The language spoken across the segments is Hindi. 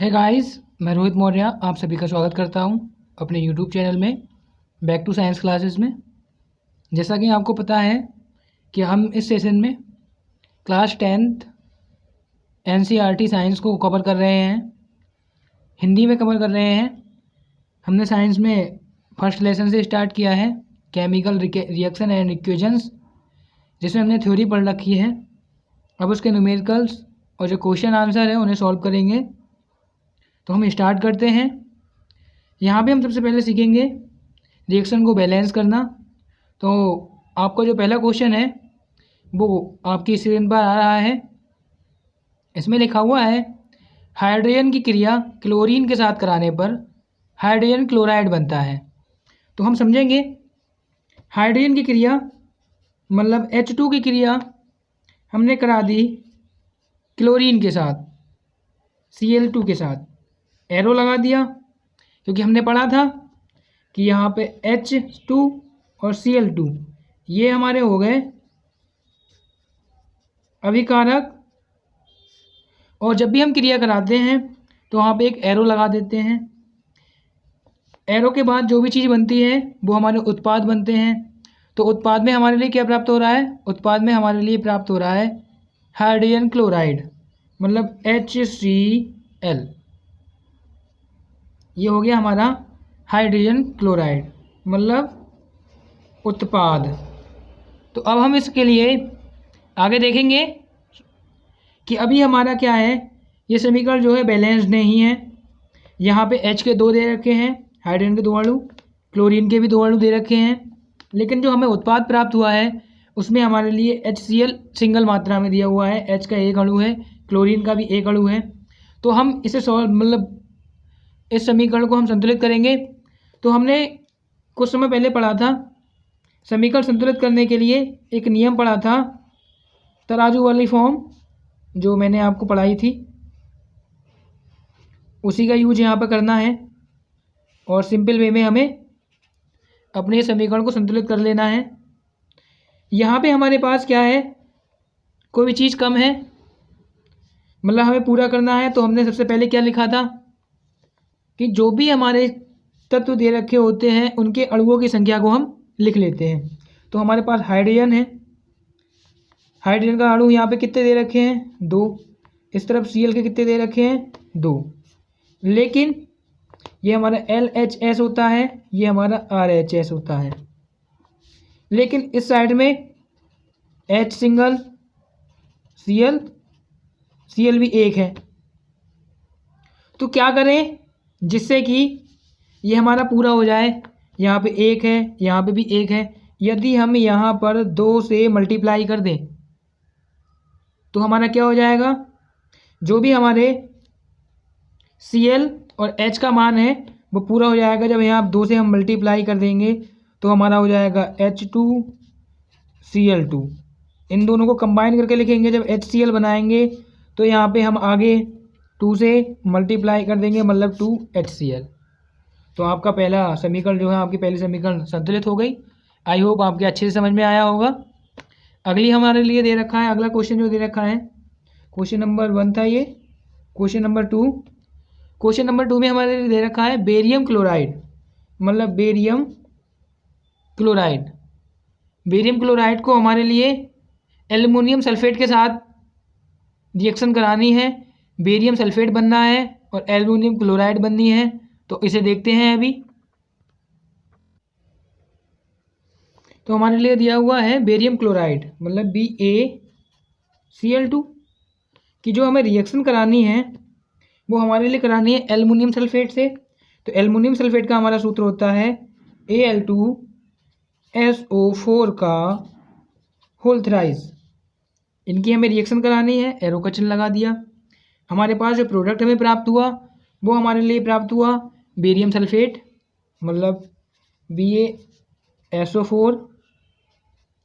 है गाइस, मैं रोहित मौर्य आप सभी का स्वागत करता हूं अपने यूट्यूब चैनल में बैक टू साइंस क्लासेस में। जैसा कि आपको पता है कि हम इस सेशन में क्लास 10th एनसीईआरटी साइंस को कवर कर रहे हैं, हिंदी में कवर कर रहे हैं। हमने साइंस में फर्स्ट लेसन से स्टार्ट किया है, केमिकल रिएक्शन एंड इक्वेशंस, जिसमें हमने थ्योरी पढ़ रखी है। अब उसके न्यूमेरिकल्स और जो क्वेश्चन आंसर है उन्हें सॉल्व करेंगे। तो हम स्टार्ट करते हैं। यहाँ पे हम सबसे पहले सीखेंगे रिएक्शन को बैलेंस करना। तो आपका जो पहला क्वेश्चन है वो आपकी स्क्रीन पर आ रहा है। इसमें लिखा हुआ है हाइड्रोजन की क्रिया क्लोरीन के साथ कराने पर हाइड्रोजन क्लोराइड बनता है। तो हम समझेंगे हाइड्रोजन की क्रिया मतलब H2 की क्रिया हमने करा दी क्लोरीन के साथ, Cl2 के साथ। एरो लगा दिया क्योंकि हमने पढ़ा था कि यहाँ पे H2 और Cl2 ये हमारे हो गए अभिकारक, और जब भी हम क्रिया कराते हैं तो वहाँ पे एक एरो लगा देते हैं। एरो के बाद जो भी चीज़ बनती है वो हमारे उत्पाद बनते हैं। तो उत्पाद में हमारे लिए क्या प्राप्त हो रहा है? उत्पाद में हमारे लिए प्राप्त हो रहा है हाइड्रोजन क्लोराइड मतलब HCl। ये हो गया हमारा हाइड्रोजन क्लोराइड मतलब उत्पाद। तो अब हम इसके लिए आगे देखेंगे कि अभी हमारा क्या है, ये समीकरण जो है बैलेंस्ड नहीं है। यहाँ पे H के 2 दे रखे हैं, हाइड्रोजन के 2 अणु, क्लोरीन के भी 2 अणु दे रखे हैं, लेकिन जो हमें उत्पाद प्राप्त हुआ है उसमें हमारे लिए HCl सिंगल मात्रा में दिया हुआ है। H का 1 अणु है, क्लोरीन का भी 1 अणु है। तो हम इसे सॉल्व मतलब इस समीकरण को हम संतुलित करेंगे। तो हमने कुछ समय पहले पढ़ा था समीकरण संतुलित करने के लिए एक नियम पढ़ा था, तराजू वाली फॉर्म जो मैंने आपको पढ़ाई थी, उसी का यूज यहाँ पर करना है और सिंपल वे में हमें अपने समीकरण को संतुलित कर लेना है। यहाँ पे हमारे पास क्या है, कोई भी चीज़ कम है मतलब हमें पूरा करना है। तो हमने सबसे पहले क्या लिखा था कि जो भी हमारे तत्व दे रखे होते हैं उनके अणुओं की संख्या को हम लिख लेते हैं। तो हमारे पास हाइड्रोजन है, हाइड्रोजन का अणु यहाँ पे कितने दे रखे हैं? 2। इस तरफ Cl के कितने दे रखे हैं? 2। लेकिन ये हमारा LHS होता है, ये हमारा RHS होता है। लेकिन इस साइड में H सिंगल, Cl भी 1 है। तो क्या करें जिससे कि ये हमारा पूरा हो जाए। यहाँ पे 1 है, यहाँ पे भी 1 है। यदि हम यहाँ पर 2 से मल्टीप्लाई कर दें तो हमारा क्या हो जाएगा, जो भी हमारे Cl और H का मान है वो पूरा हो जाएगा। जब यहाँ 2 से हम मल्टीप्लाई कर देंगे तो हमारा हो जाएगा H2Cl2। इन दोनों को कंबाइन करके लिखेंगे। जब HCl बनाएंगे तो यहाँ पे हम आगे 2 से मल्टीप्लाई कर देंगे मतलब 2HCl। तो आपका पहला समीकरण जो है, आपकी पहली समीकरण संतुलित हो गई। आई होप आपके अच्छे से समझ में आया होगा। अगली हमारे लिए दे रखा है, अगला क्वेश्चन जो दे रखा है क्वेश्चन नंबर 1 था ये। क्वेश्चन नंबर 2 में हमारे लिए दे रखा है बेरियम क्लोराइड मतलब बेरियम क्लोराइड। बेरियम क्लोराइड को हमारे लिए एल्युमिनियम सल्फेट के साथ रिएक्शन करानी है, बेरियम सल्फेट बनना है और एल्युमिनियम क्लोराइड बननी है। तो इसे देखते हैं अभी। तो हमारे लिए दिया हुआ है बेरियम क्लोराइड मतलब BaCl2 की जो हमें रिएक्शन करानी है वो हमारे लिए करानी है एल्युमिनियम सल्फेट से। तो एल्युमिनियम सल्फेट का हमारा सूत्र होता है Al2SO4 का होल थ्राइस। इनकी हमें रिएक्शन करानी है, एरो का चिन्ह लगा दिया। हमारे पास जो प्रोडक्ट हमें प्राप्त हुआ वो हमारे लिए प्राप्त हुआ बेरियम सल्फेट मतलब BaSO4,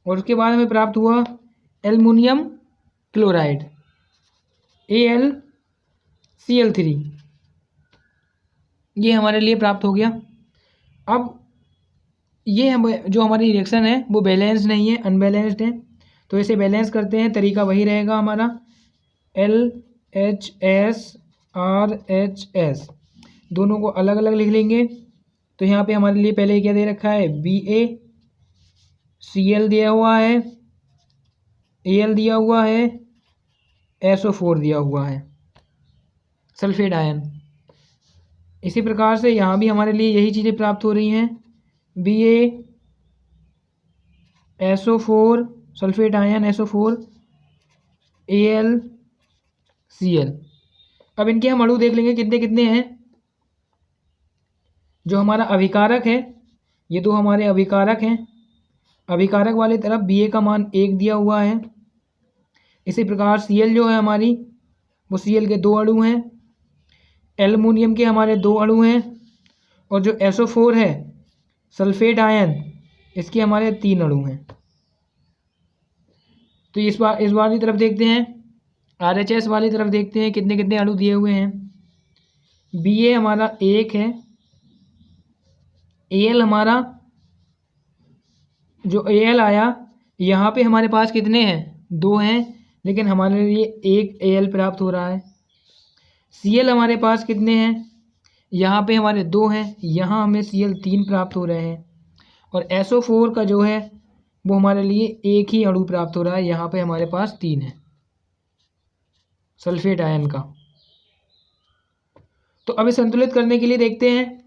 और उसके बाद हमें प्राप्त हुआ एल्युमिनियम क्लोराइड AlCl3। ये हमारे लिए प्राप्त हो गया। अब ये जो हमारी रिएक्शन है वो बैलेंस नहीं है, अनबैलेंस्ड है। तो इसे बैलेंस करते हैं, तरीका वही रहेगा हमारा LHS RHS, दोनों को अलग अलग लिख लेंगे। तो यहाँ पे हमारे लिए पहले क्या दे रखा है, BaCl दिया हुआ है, Al दिया हुआ है, SO4 दिया हुआ है, सल्फेट आयन। इसी प्रकार से यहाँ भी हमारे लिए यही चीज़ें प्राप्त हो रही हैं, BaSO4 sulphate ion SO4 AlCl। अब इनके हम अणु देख लेंगे कितने कितने हैं। जो हमारा अभिकारक है, ये दो हमारे अभिकारक हैं। अभिकारक वाले तरफ Ba का मान 1 दिया हुआ है। इसी प्रकार Cl जो है हमारी, वो Cl के 2 अणु हैं। एल्युमिनियम के हमारे 2 अणु हैं। और जो SO4 है सल्फेट आयन, इसके हमारे 3 अणु हैं। तो इस बार की तरफ देखते हैं, RHS वाली तरफ देखते हैं कितने कितने अणु दिए हुए हैं। Ba हमारा 1 है, Al हमारा जो Al आया, यहाँ पे हमारे पास कितने हैं, 2 हैं, लेकिन हमारे लिए 1 Al प्राप्त हो रहा है। Cl हमारे पास कितने हैं, यहाँ पे हमारे 2 हैं, यहाँ हमें Cl 3 प्राप्त हो रहे हैं। और SO4 का जो है वो हमारे लिए 1 ही अणु प्राप्त हो रहा है, यहाँ पे हमारे पास 3 है सल्फेट आयन का। तो अभी संतुलित करने के लिए देखते हैं।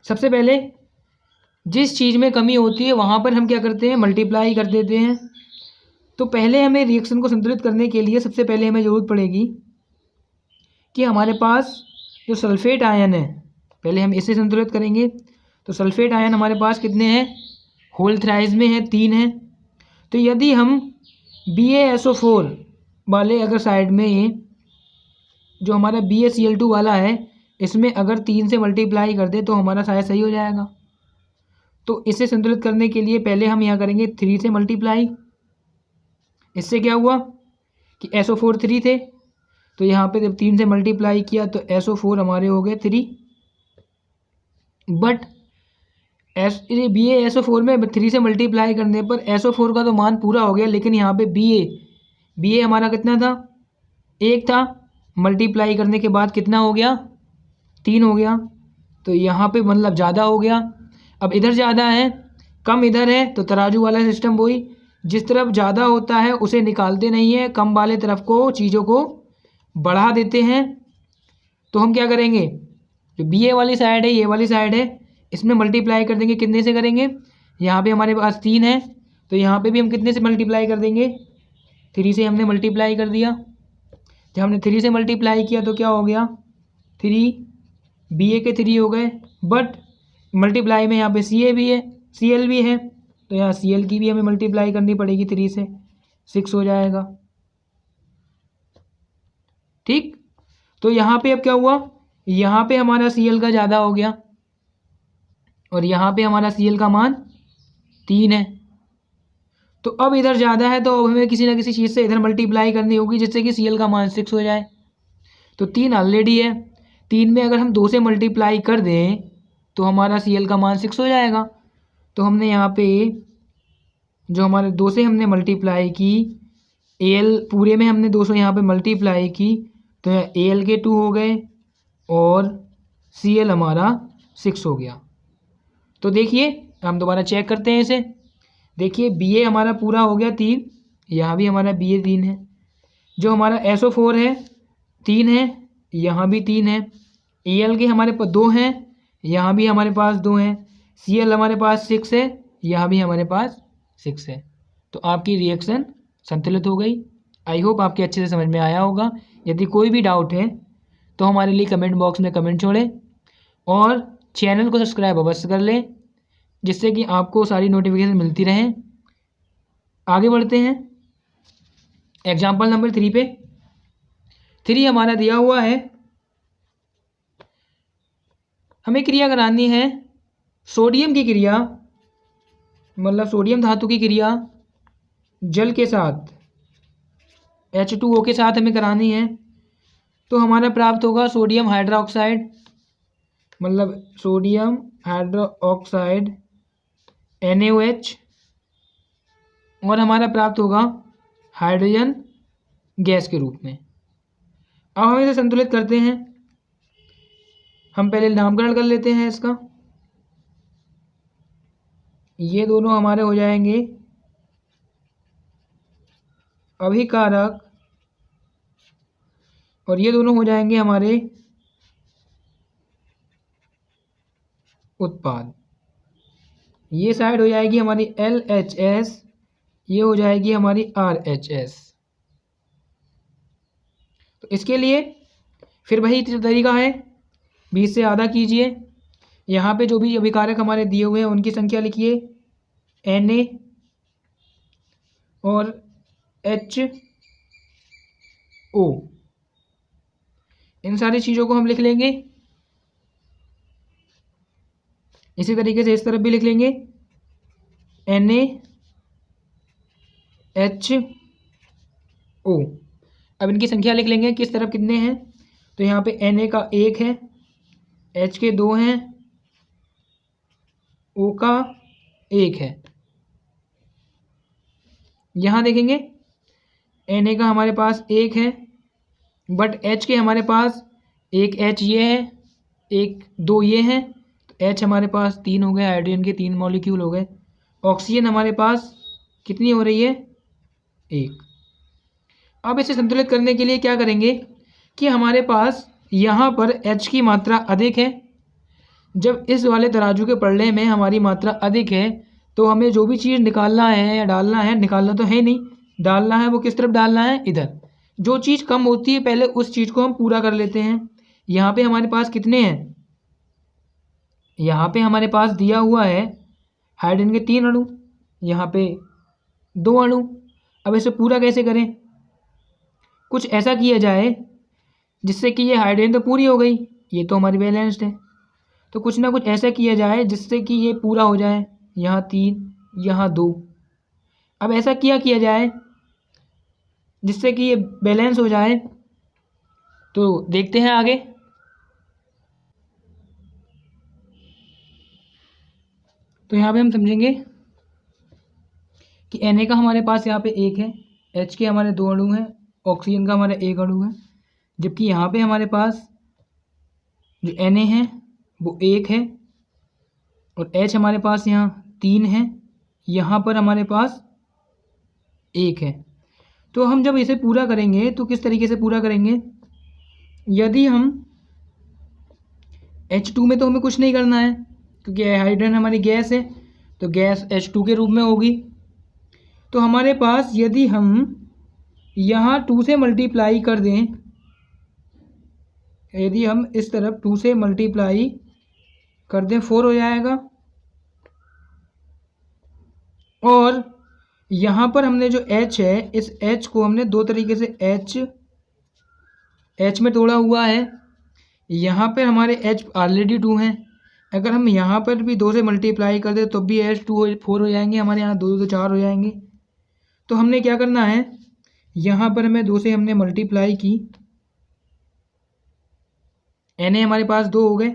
सबसे पहले जिस चीज़ में कमी होती है वहाँ पर हम क्या करते हैं, मल्टीप्लाई कर देते हैं। तो पहले हमें रिएक्शन को संतुलित करने के लिए सबसे पहले हमें ज़रूरत पड़ेगी कि हमारे पास जो सल्फेट आयन है, पहले हम इसे संतुलित करेंगे। तो सल्फेट आयन हमारे पास कितने हैं, होल थ्राइस में है, 3 हैं। तो यदि हम BaSO4 वाले अगर साइड में जो हमारा BaCl2 वाला है, इसमें अगर 3 से मल्टीप्लाई कर दे तो हमारा शायद सही हो जाएगा। तो इसे संतुलित करने के लिए पहले हम यहाँ करेंगे 3 से मल्टीप्लाई। इससे क्या हुआ कि SO4 3 थे, तो यहाँ पे जब 3 से मल्टीप्लाई किया तो SO4 हमारे हो गए 3। बट BaSO4 में 3 से मल्टीप्लाई करने पर SO4 का तो मान पूरा हो गया, लेकिन यहाँ पे Ba हमारा कितना था, 1 था। मल्टीप्लाई करने के बाद कितना हो गया, 3 हो गया। तो यहाँ पे मतलब ज़्यादा हो गया। अब इधर ज़्यादा है, कम इधर है, तो तराजू वाला सिस्टम वही, जिस तरफ ज़्यादा होता है उसे निकालते नहीं है, कम वाले तरफ को चीज़ों को बढ़ा देते हैं। तो हम क्या करेंगे, जो BA वाली साइड है, ये वाली साइड है, इसमें मल्टीप्लाई कर देंगे। कितने से करेंगे, यहाँ पे हमारे पास 3 है, तो यहाँ पे भी हम कितने से मल्टीप्लाई कर देंगे, 3 से हमने मल्टीप्लाई कर दिया। जब हमने 3 से मल्टीप्लाई किया तो क्या हो गया, 3 BA के 3 हो गए। बट मल्टीप्लाई में यहाँ पे Ca भी है, Cl भी है, तो यहाँ Cl की भी हमें मल्टीप्लाई करनी पड़ेगी 3 से, 6 हो जाएगा। ठीक, तो यहाँ पे अब क्या हुआ, यहाँ पे हमारा Cl का ज़्यादा हो गया और यहाँ पे हमारा Cl का मान 3 है। तो अब इधर ज़्यादा है, तो अब हमें किसी ना किसी चीज़ से इधर मल्टीप्लाई करनी होगी जिससे कि Cl का मान 6 हो जाए। तो 3 ऑलरेडी है, 3 में अगर हम 2 से मल्टीप्लाई कर दें तो हमारा Cl का मान 6 हो जाएगा। तो हमने यहाँ पे जो हमारे 2 से हमने मल्टीप्लाई की, Al पूरे में हमने 200 यहाँ पे मल्टीप्लाई की, तो Al के 2 हो गए और Cl हमारा 6 हो गया। तो देखिए हम दोबारा चेक करते हैं इसे। देखिए Ba हमारा पूरा हो गया 3, यहाँ भी हमारा Ba 3 है। जो हमारा SO4 है 3 है, यहाँ भी 3 है। Al के हमारे पास 2 हैं, यहाँ भी हमारे पास 2 हैं। Cl हमारे पास 6 है, यहाँ भी हमारे पास 6 है। तो आपकी रिएक्शन संतुलित हो गई। आई होप आपके अच्छे से समझ में आया होगा। यदि कोई भी डाउट है तो हमारे लिए कमेंट बॉक्स में कमेंट छोड़ें और चैनल को सब्सक्राइब अवश्य कर लें, जिससे कि आपको सारी नोटिफिकेशन मिलती रहें। आगे बढ़ते हैं एग्जाम्पल नंबर 3 पे। 3 हमारा दिया हुआ है, हमें क्रिया करानी है सोडियम की क्रिया, मतलब सोडियम धातु की क्रिया जल के साथ H2O के साथ हमें करानी है। तो हमारा प्राप्त होगा सोडियम हाइड्रोक्साइड, मतलब सोडियम हाइड्रोक्साइड NaOH, और हमारा प्राप्त होगा हाइड्रोजन गैस के रूप में। अब हम इसे संतुलित करते हैं। हम पहले नामकरण कर लेते हैं इसका। ये दोनों हमारे हो जाएंगे अभिकारक और ये दोनों हो जाएंगे हमारे उत्पाद। ये साइड हो जाएगी हमारी LHS, ये हो जाएगी हमारी RHS। तो इसके लिए फिर वही तरीका है, 20 से आधा कीजिए। यहाँ पे जो भी अभिकारक हमारे दिए हुए हैं उनकी संख्या लिखिए, Na और HO, इन सारी चीज़ों को हम लिख लेंगे। इसी तरीके से इस तरफ भी लिख लेंगे NaHO। अब इनकी संख्या लिख लेंगे किस तरफ कितने हैं। तो यहाँ पे Na का 1 है, H के 2 हैं, O का 1 है। यहाँ देखेंगे Na का हमारे पास 1 है, बट H के हमारे पास एक H ये है, एक 2 ये हैं, तो H हमारे पास 3 हो गए, हाइड्रोजन के 3 मॉलिक्यूल हो गए। ऑक्सीजन हमारे पास कितनी हो रही है, 1। अब इसे संतुलित करने के लिए क्या करेंगे कि हमारे पास यहाँ पर H की मात्रा अधिक है। जब इस वाले तराजू के पलड़े में हमारी मात्रा अधिक है तो हमें जो भी चीज़ निकालना है या डालना है, निकालना तो है नहीं, डालना है वो किस तरफ डालना है, इधर। जो चीज़ कम होती है पहले उस चीज़ को हम पूरा कर लेते हैं। यहाँ पे हमारे पास कितने हैं, यहाँ पे हमारे पास दिया हुआ है हाइड्रोजन के 3 अणु, यहाँ पे 2 अणु। अब इसे पूरा कैसे करें, कुछ ऐसा किया जाए जिससे कि ये हाइड्रोजन तो पूरी हो गई, ये तो हमारी बैलेंस्ड है, तो कुछ ना कुछ ऐसा किया जाए जिससे कि ये पूरा हो जाए। यहाँ 3, यहाँ 2। अब ऐसा किया जाए जिससे कि ये बैलेंस हो जाए। तो देखते हैं आगे। तो यहाँ पे हम समझेंगे कि Na का हमारे पास यहाँ पे 1 है, H के हमारे 2 अणु हैं, ऑक्सीजन का हमारा 1 अणु है, जबकि यहाँ पे हमारे पास जो Na है वो 1 है और H हमारे पास यहाँ 3 है, यहाँ पर हमारे पास 1 है। तो हम जब इसे पूरा करेंगे तो किस तरीके से पूरा करेंगे, यदि हम H2 में तो हमें कुछ नहीं करना है क्योंकि हाइड्रोजन हमारी गैस है, तो गैस H2 के रूप में होगी। तो हमारे पास यदि हम यहाँ 2 से मल्टीप्लाई कर दें, यदि हम इस तरफ 2 से मल्टीप्लाई कर दें 4 हो जाएगा। और यहाँ पर हमने जो H है, इस H को हमने 2 तरीके से H में तोड़ा हुआ है। यहाँ पर हमारे H ऑलरेडी 2 हैं, अगर हम यहाँ पर भी 2 से मल्टीप्लाई कर दें तो भी H 4 हो जाएंगे, हमारे यहाँ 2 तो 4 हो जाएंगे। तो हमने क्या करना है, यहाँ पर हमें 2 से हमने मल्टीप्लाई की, Na हमारे पास 2 हो गए,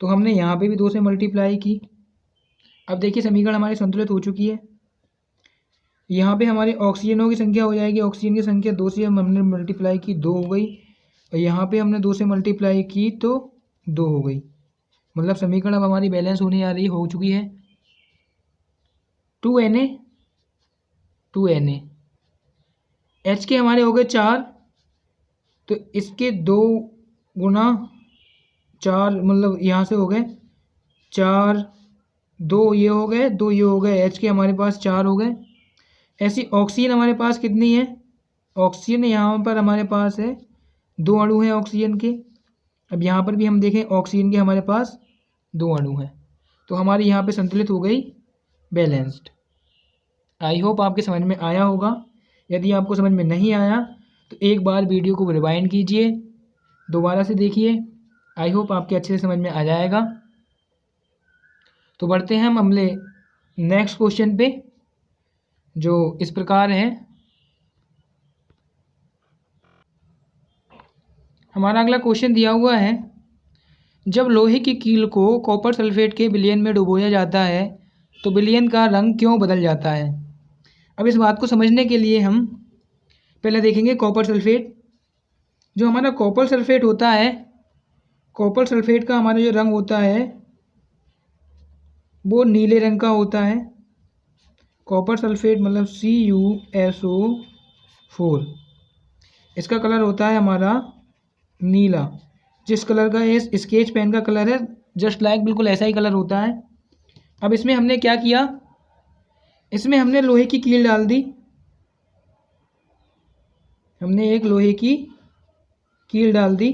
तो हमने यहाँ पे भी 2 से मल्टीप्लाई की। अब देखिए समीकरण हमारी संतुलित हो चुकी है। यहाँ पे हमारी ऑक्सीजनों की संख्या हो जाएगी, ऑक्सीजन की संख्या 2 से हमने मल्टीप्लाई की 2 हो गई, और यहाँ पे हमने 2 से मल्टीप्लाई की तो 2 हो गई। मतलब समीकरण अब हमारी बैलेंस होने आ रही हो चुकी है। 2Na H के हमारे हो गए 4, तो इसके 2 गुना 4, मतलब यहाँ से हो गए 4, 2 ये हो गए, 2 ये हो गए, H के हमारे पास 4 हो गए। ऐसी ऑक्सीजन हमारे पास कितनी है, ऑक्सीजन यहाँ पर हमारे पास है 2 अणु हैं ऑक्सीजन के। अब यहाँ पर भी हम देखें ऑक्सीजन के हमारे पास 2 अणु हैं, तो हमारी यहाँ पे संतुलित हो गई, बैलेंस्ड। आई होप आपके समझ में आया होगा। यदि आपको समझ में नहीं आया तो एक बार वीडियो को रिवाइंड कीजिए, दोबारा से देखिए, आई होप आपके अच्छे से समझ में आ जाएगा। तो बढ़ते हैं हम अगले नेक्स्ट क्वेश्चन पे, जो इस प्रकार है। हमारा अगला क्वेश्चन दिया हुआ है, जब लोहे की कील को कॉपर सल्फेट के विलयन में डुबोया जाता है तो विलयन का रंग क्यों बदल जाता है। अब इस बात को समझने के लिए हम पहले देखेंगे कॉपर सल्फेट। जो हमारा कॉपर सल्फेट होता है, कॉपर सल्फेट का हमारा जो रंग होता है वो नीले रंग का होता है। कॉपर सल्फेट मतलब CuSO4, इसका कलर होता है हमारा नीला। जिस कलर का ये स्केच पेन का कलर है, जस्ट लाइक बिल्कुल ऐसा ही कलर होता है। अब इसमें हमने क्या किया, इसमें हमने लोहे की कील डाल दी। हमने एक लोहे की कील डाल दी।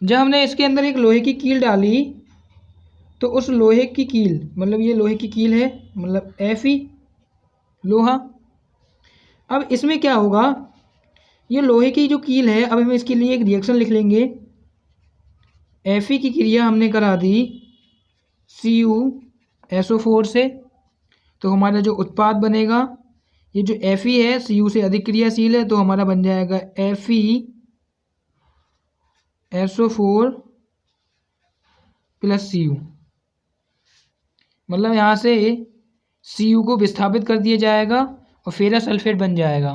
जब हमने इसके अंदर एक लोहे की कील डाली तो उस लोहे की कील मतलब ये लोहे की कील है, मतलब Fe लोहा। अब इसमें क्या होगा, ये लोहे की जो कील है, अब हम इसके लिए एक रिएक्शन लिख लेंगे। Fe की क्रिया हमने करा दी CuSO4 से, तो हमारा जो उत्पाद बनेगा, ये जो Fe है Cu से अधिक क्रियाशील है, तो हमारा बन जाएगा FeSO4 + Cu। मतलब यहाँ से Cu को विस्थापित कर दिया जाएगा और फेरस सल्फेट बन जाएगा।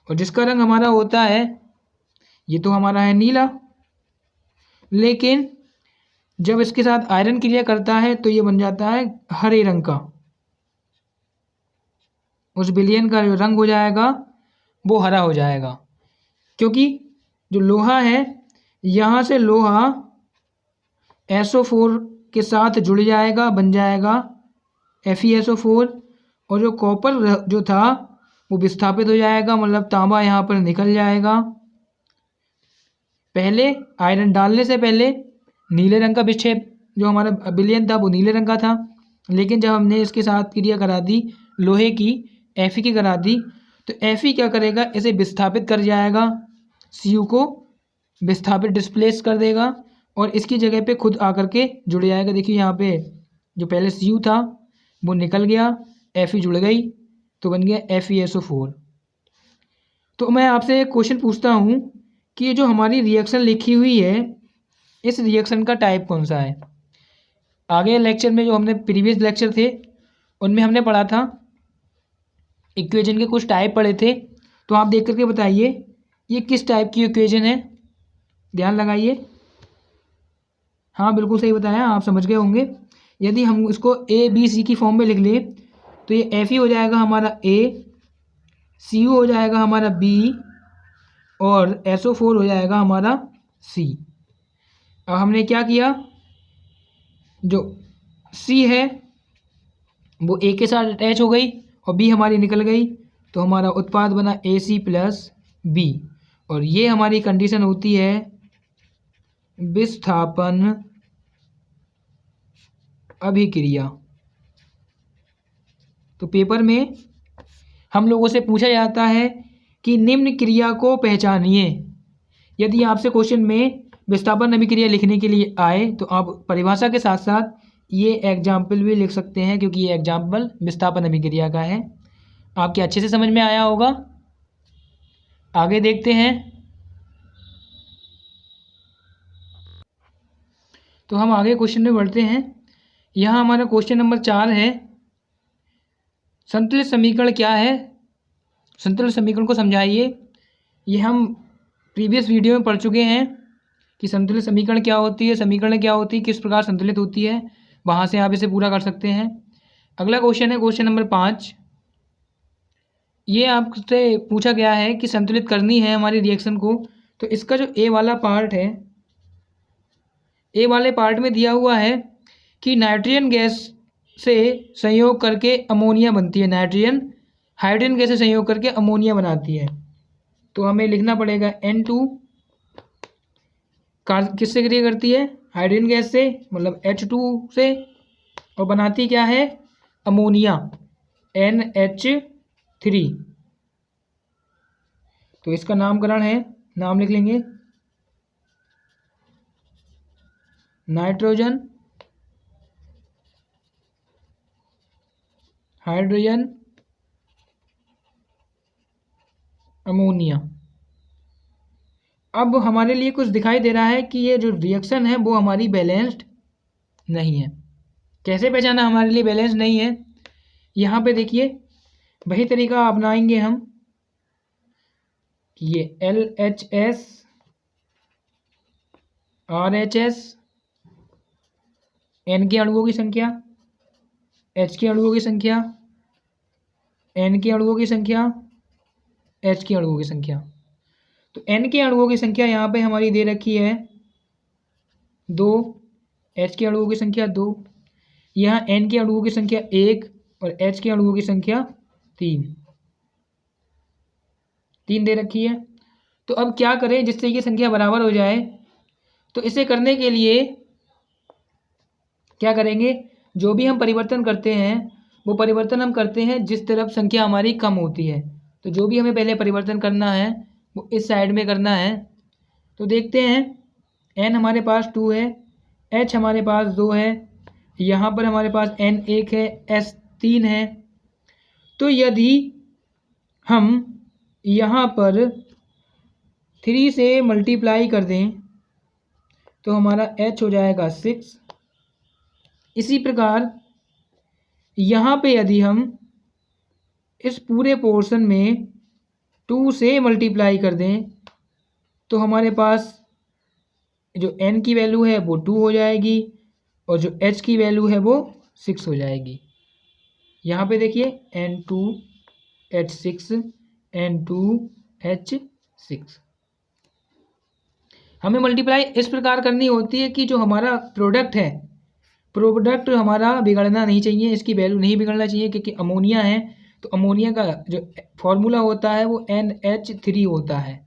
और जिसका रंग हमारा होता है, ये तो हमारा है नीला, लेकिन जब इसके साथ आयरन क्रिया करता है तो ये बन जाता है हरे रंग का। उस विलयन का जो रंग हो जाएगा वो हरा हो जाएगा, क्योंकि जो लोहा है यहाँ से लोहा SO4 के साथ जुड़ जाएगा, बन जाएगा FeSO4, और जो कॉपर जो था वो विस्थापित हो जाएगा, मतलब तांबा यहाँ पर निकल जाएगा। पहले आयरन डालने से पहले नीले रंग का विक्षेप जो हमारा विलयन था वो नीले रंग का था, लेकिन जब हमने इसके साथ क्रिया करा दी लोहे की, Fe की करा दी, तो Fe क्या करेगा, इसे विस्थापित कर जाएगा, Cu को विस्थापित डिस्प्लेस कर देगा और इसकी जगह पे खुद आकर के जुड़ जाएगा। देखिए यहाँ पे जो पहले Cu था वो निकल गया, Fe जुड़ गई तो बन गया FeSO4। तो मैं आपसे एक क्वेश्चन पूछता हूँ कि ये जो हमारी रिएक्शन लिखी हुई है, इस रिएक्शन का टाइप कौन सा है। आगे लेक्चर में जो हमने प्रीवियस लेक्चर थे उनमें हमने पढ़ा था, इक्वेशन के कुछ टाइप पढ़े थे, तो आप देख करके बताइए ये किस टाइप की इक्वेशन है। ध्यान लगाइए, हाँ बिल्कुल सही बताया, आप समझ गए होंगे। यदि हम इसको ABC की फॉर्म में लिख लें तो ये Fe हो जाएगा हमारा A, Cu हो जाएगा हमारा B और SO4 हो जाएगा हमारा C। अब हमने क्या किया, जो C है वो A के साथ अटैच हो गई और B हमारी निकल गई, तो हमारा उत्पाद बना AC + B। और ये हमारी कंडीशन होती है विस्थापन अभिक्रिया। तो पेपर में हम लोगों से पूछा जाता है कि निम्न क्रिया को पहचानिए। यदि आपसे क्वेश्चन में विस्थापन अभिक्रिया लिखने के लिए आए तो आप परिभाषा के साथ साथ ये एग्जाम्पल भी लिख सकते हैं, क्योंकि ये एग्जाम्पल विस्थापन अभिक्रिया का है। आपके अच्छे से समझ में आया होगा। आगे देखते हैं। तो हम आगे क्वेश्चन में बढ़ते हैं। यहाँ हमारा क्वेश्चन नंबर 4 है, संतुलित समीकरण क्या है, संतुलित समीकरण को समझाइए। ये हम प्रीवियस वीडियो में पढ़ चुके हैं कि संतुलित समीकरण क्या होती है, समीकरण क्या होती है, किस प्रकार संतुलित होती है, वहाँ से आप इसे पूरा कर सकते हैं। अगला क्वेश्चन है क्वेश्चन नंबर 5। ये आपसे पूछा गया है कि संतुलित करनी है हमारी रिएक्शन को, तो इसका जो ए वाला पार्ट है, ए वाले पार्ट में दिया हुआ है कि नाइट्रोजन गैस से संयोग करके अमोनिया बनती है, नाइट्रोजन हाइड्रोजन गैस से संयोग करके अमोनिया बनाती है। तो हमें लिखना पड़ेगा N2 किससे क्रिया करती है, हाइड्रोजन गैस से, मतलब H2 से, और बनाती क्या है, अमोनिया NH3। तो इसका नामकरण है, नाम लिख लेंगे नाइट्रोजन हाइड्रोजन अमोनिया। अब हमारे लिए कुछ दिखाई दे रहा है कि ये जो रिएक्शन है वो हमारी बैलेंस्ड नहीं है। कैसे पहचाना हमारे लिए बैलेंस्ड नहीं है, यहाँ पे देखिए वही तरीका अपनाएंगे हम कि ये LHS RHS N के अणुओं की संख्या, H के अणुओं की संख्या, N के अणुओं की संख्या, H के अणुओं की संख्या। तो N के अणुओं की संख्या यहाँ पे हमारी दे रखी है 2, H के अणुओं की संख्या 2, यहाँ N के अणुओं की संख्या 1 और H के अणुओं की संख्या 3 दे रखी है। तो अब क्या करें जिससे ये संख्या बराबर हो जाए? तो इसे करने के लिए क्या करेंगे, जो भी हम परिवर्तन करते हैं वो परिवर्तन हम करते हैं जिस तरफ संख्या हमारी कम होती है। तो जो भी हमें पहले परिवर्तन करना है वो इस साइड में करना है। तो देखते हैं, n हमारे पास 2 है, h हमारे पास 2 है, यहाँ पर हमारे पास n 1 है, s 3 है। तो यदि हम यहाँ पर 3 से मल्टीप्लाई कर दें तो हमारा h हो जाएगा 6। इसी प्रकार यहाँ पे यदि हम इस पूरे पोर्शन में 2 से मल्टीप्लाई कर दें तो हमारे पास जो n की वैल्यू है वो 2 हो जाएगी और जो h की वैल्यू है वो 6 हो जाएगी। यहाँ पे देखिए N2 H6 N2 H6। हमें मल्टीप्लाई इस प्रकार करनी होती है कि जो हमारा प्रोडक्ट है, प्रोडक्ट हमारा बिगड़ना नहीं चाहिए, इसकी वैल्यू नहीं बिगड़ना चाहिए, क्योंकि अमोनिया है तो अमोनिया का जो फॉर्मूला होता है वो NH3 होता है।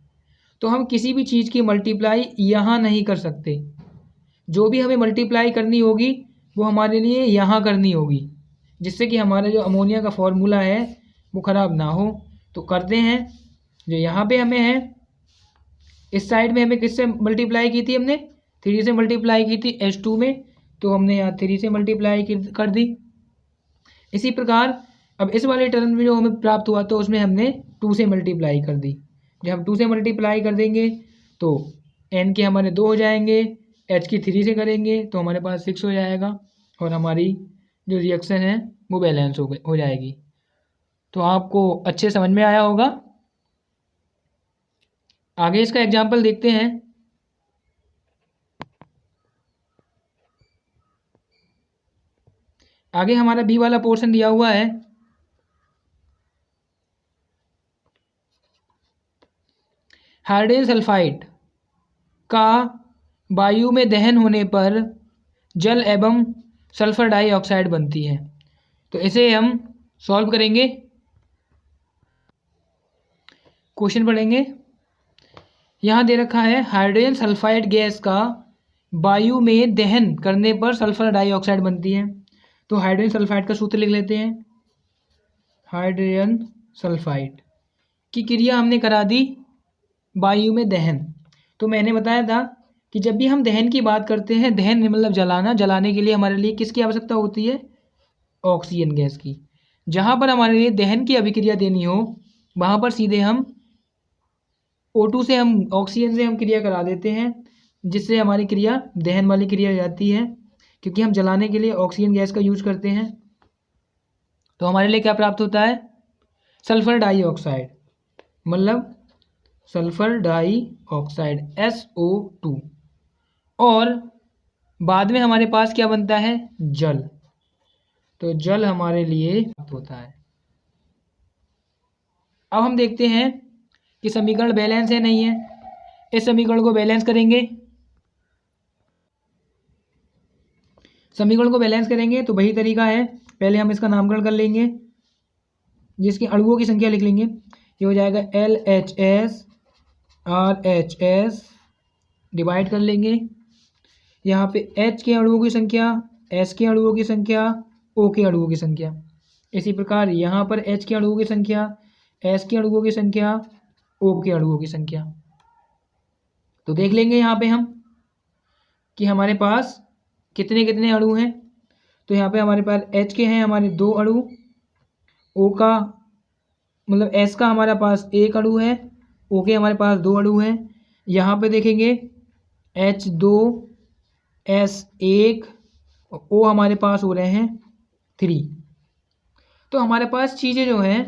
तो हम किसी भी चीज़ की मल्टीप्लाई यहाँ नहीं कर सकते। जो भी हमें मल्टीप्लाई करनी होगी वो हमारे लिए यहाँ करनी होगी, जिससे कि हमारा जो अमोनिया का फॉर्मूला है वो ख़राब ना हो। तो करते हैं, जो यहाँ पे हमें है इस साइड में हमें किससे मल्टीप्लाई की थी, हमने 3 से मल्टीप्लाई की थी H2 में, तो हमने यहाँ 3 से मल्टीप्लाई कर दी। इसी प्रकार अब इस वाले टर्म में जो हमें प्राप्त हुआ तो उसमें हमने 2 से मल्टीप्लाई कर दी। जब हम 2 से मल्टीप्लाई कर देंगे तो n के हमारे 2 हो जाएंगे, h की 3 से करेंगे तो हमारे पास 6 हो जाएगा और हमारी जो रिएक्शन है वो बैलेंस हो जाएगी। तो आपको अच्छे समझ में आया होगा। आगे इसका एग्जाम्पल देखते हैं। आगे हमारा बी वाला पोर्शन दिया हुआ है। हाइड्रोजन सल्फाइड का वायु में दहन होने पर जल एवं सल्फर डाइऑक्साइड बनती है। तो इसे हम सॉल्व करेंगे, क्वेश्चन पढ़ेंगे। यहाँ दे रखा है हाइड्रोजन सल्फाइड गैस का वायु में दहन करने पर सल्फर डाइऑक्साइड बनती है। तो हाइड्रोजन सल्फाइड का सूत्र लिख लेते हैं। हाइड्रोजन सल्फाइड की क्रिया हमने करा दी वायु में दहन। तो मैंने बताया था कि जब भी हम दहन की बात करते हैं, दहन मतलब जलाना, जलाने के लिए हमारे लिए किसकी आवश्यकता होती है? ऑक्सीजन गैस की। जहाँ पर हमारे लिए दहन की अभिक्रिया देनी हो वहाँ पर सीधे हम O2 से, हम ऑक्सीजन से हम क्रिया करा देते हैं, जिससे हमारी क्रिया दहन वाली क्रिया हो जाती है, क्योंकि हम जलाने के लिए ऑक्सीजन गैस का यूज करते हैं। तो हमारे लिए क्या प्राप्त होता है? सल्फर डाइऑक्साइड, मतलब सल्फर डाइऑक्साइड SO2। और बाद में हमारे पास क्या बनता है? जल। तो जल हमारे लिए प्राप्त होता है। अब हम देखते हैं कि समीकरण बैलेंस है नहीं है। इस समीकरण को बैलेंस करेंगे। समीकरण को बैलेंस करेंगे तो वही तरीका है, पहले हम इसका नामकरण कर लेंगे, जिसकी अणुओं की संख्या लिख लेंगे। ये हो जाएगा LHS RHS, डिवाइड कर लेंगे। यहाँ पे H के अणुओं की संख्या, S के अणुओं की संख्या, O के अणुओं की संख्या। इसी प्रकार यहाँ पर H के अणुओं की संख्या, S के अणुओं की संख्या, O के अणुओं की संख्या। तो देख लेंगे यहाँ पे हम कि हमारे पास कितने कितने अणु हैं। तो यहाँ पे हमारे पास H के हैं हमारे 2 अणु, O का मतलब S का हमारे पास 1 अणु है, O के हमारे पास 2 अणु हैं। यहाँ पे देखेंगे H2 S1 और O हमारे पास हो रहे हैं 3। तो हमारे पास चीज़ें जो हैं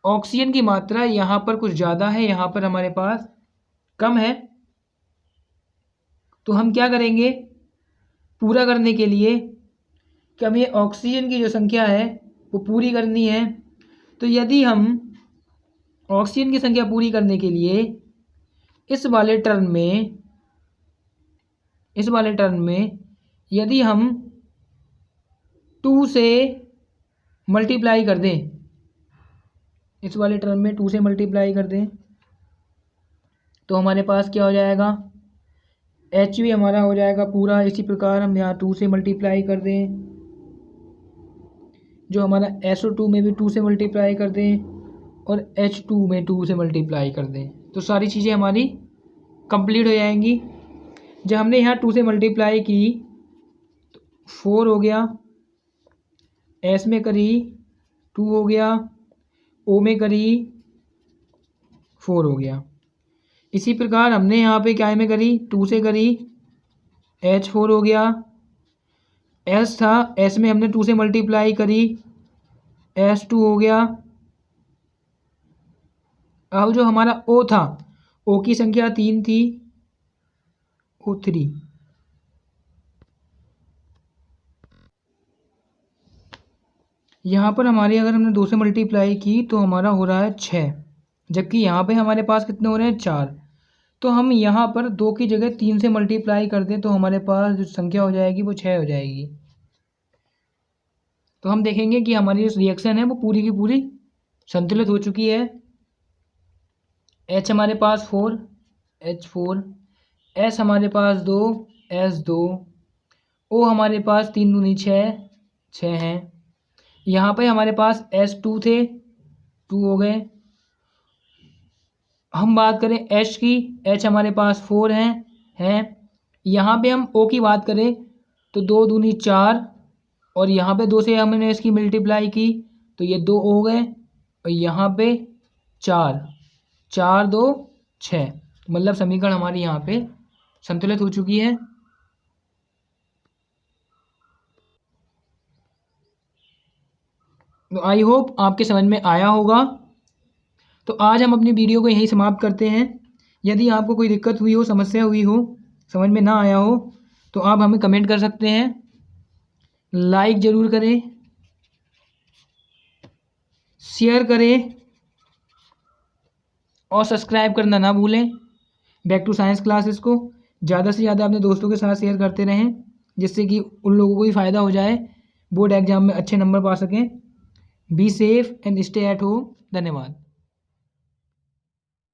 ऑक्सीजन की मात्रा यहाँ पर कुछ ज़्यादा है, यहाँ पर हमारे पास कम है। तो हम क्या करेंगे पूरा करने के लिए कि हमें ऑक्सीजन की जो संख्या है वो पूरी करनी है। तो यदि हम ऑक्सीजन की संख्या पूरी करने के लिए इस वाले टर्म में यदि हम 2 से मल्टीप्लाई कर दें, इस वाले टर्म में 2 से मल्टीप्लाई कर दें, तो हमारे पास क्या हो जाएगा, एच भी हमारा हो जाएगा पूरा। इसी प्रकार हम यहाँ 2 से मल्टीप्लाई कर दें, जो हमारा SO2 में भी 2 से मल्टीप्लाई कर दें और H2 में 2 से मल्टीप्लाई कर दें, तो सारी चीज़ें हमारी कंप्लीट हो जाएंगी। जब हमने यहाँ 2 से मल्टीप्लाई की तो 4 हो गया, S में करी 2 हो गया, O में करी 4 हो गया। इसी प्रकार हमने यहाँ पे क्या में करी 2 से करी, H4 हो गया, S था, S में हमने 2 से मल्टीप्लाई करी, S2 हो गया। अब जो हमारा O था, O की संख्या 3 थी, O3। यहाँ पर हमारे अगर हमने 2 से मल्टीप्लाई की तो हमारा हो रहा है 6, जबकि यहाँ पे हमारे पास कितने हो रहे हैं 4। तो हम यहाँ पर 2 की जगह 3 से मल्टीप्लाई कर दें तो हमारे पास जो संख्या हो जाएगी वो 6 हो जाएगी। तो हम देखेंगे कि हमारी जो रिएक्शन है वो पूरी की पूरी संतुलित हो चुकी है। H हमारे पास 4, H4, S हमारे पास 2, S2, O हमारे पास 3 दूनी 6 हैं। यहाँ पे हमारे पास S2 थे, 2 हो गए। हम बात करें H की, H हमारे पास 4 हैं। यहाँ पे हम O की बात करें तो 2 दूनी 4 और यहाँ पे 2 से हमने इसकी मल्टीप्लाई की तो ये 2 हो गए और यहाँ पे 4, 4 2 6, मतलब समीकरण हमारी यहाँ पे संतुलित हो चुकी है। तो आई होप आपके समझ में आया होगा। तो आज हम अपनी वीडियो को यहीं समाप्त करते हैं। यदि आपको कोई दिक्कत हुई हो, समस्या हुई हो, समझ में ना आया हो तो आप हमें कमेंट कर सकते हैं। लाइक ज़रूर करें, शेयर करें और सब्सक्राइब करना ना भूलें। बैक टू साइंस क्लासेस को ज़्यादा से ज़्यादा अपने दोस्तों के साथ शेयर करते रहें, जिससे कि उन लोगों को भी फ़ायदा हो जाए, बोर्ड एग्जाम में अच्छे नंबर पा सकें। Be safe and stay at home. धन्यवाद।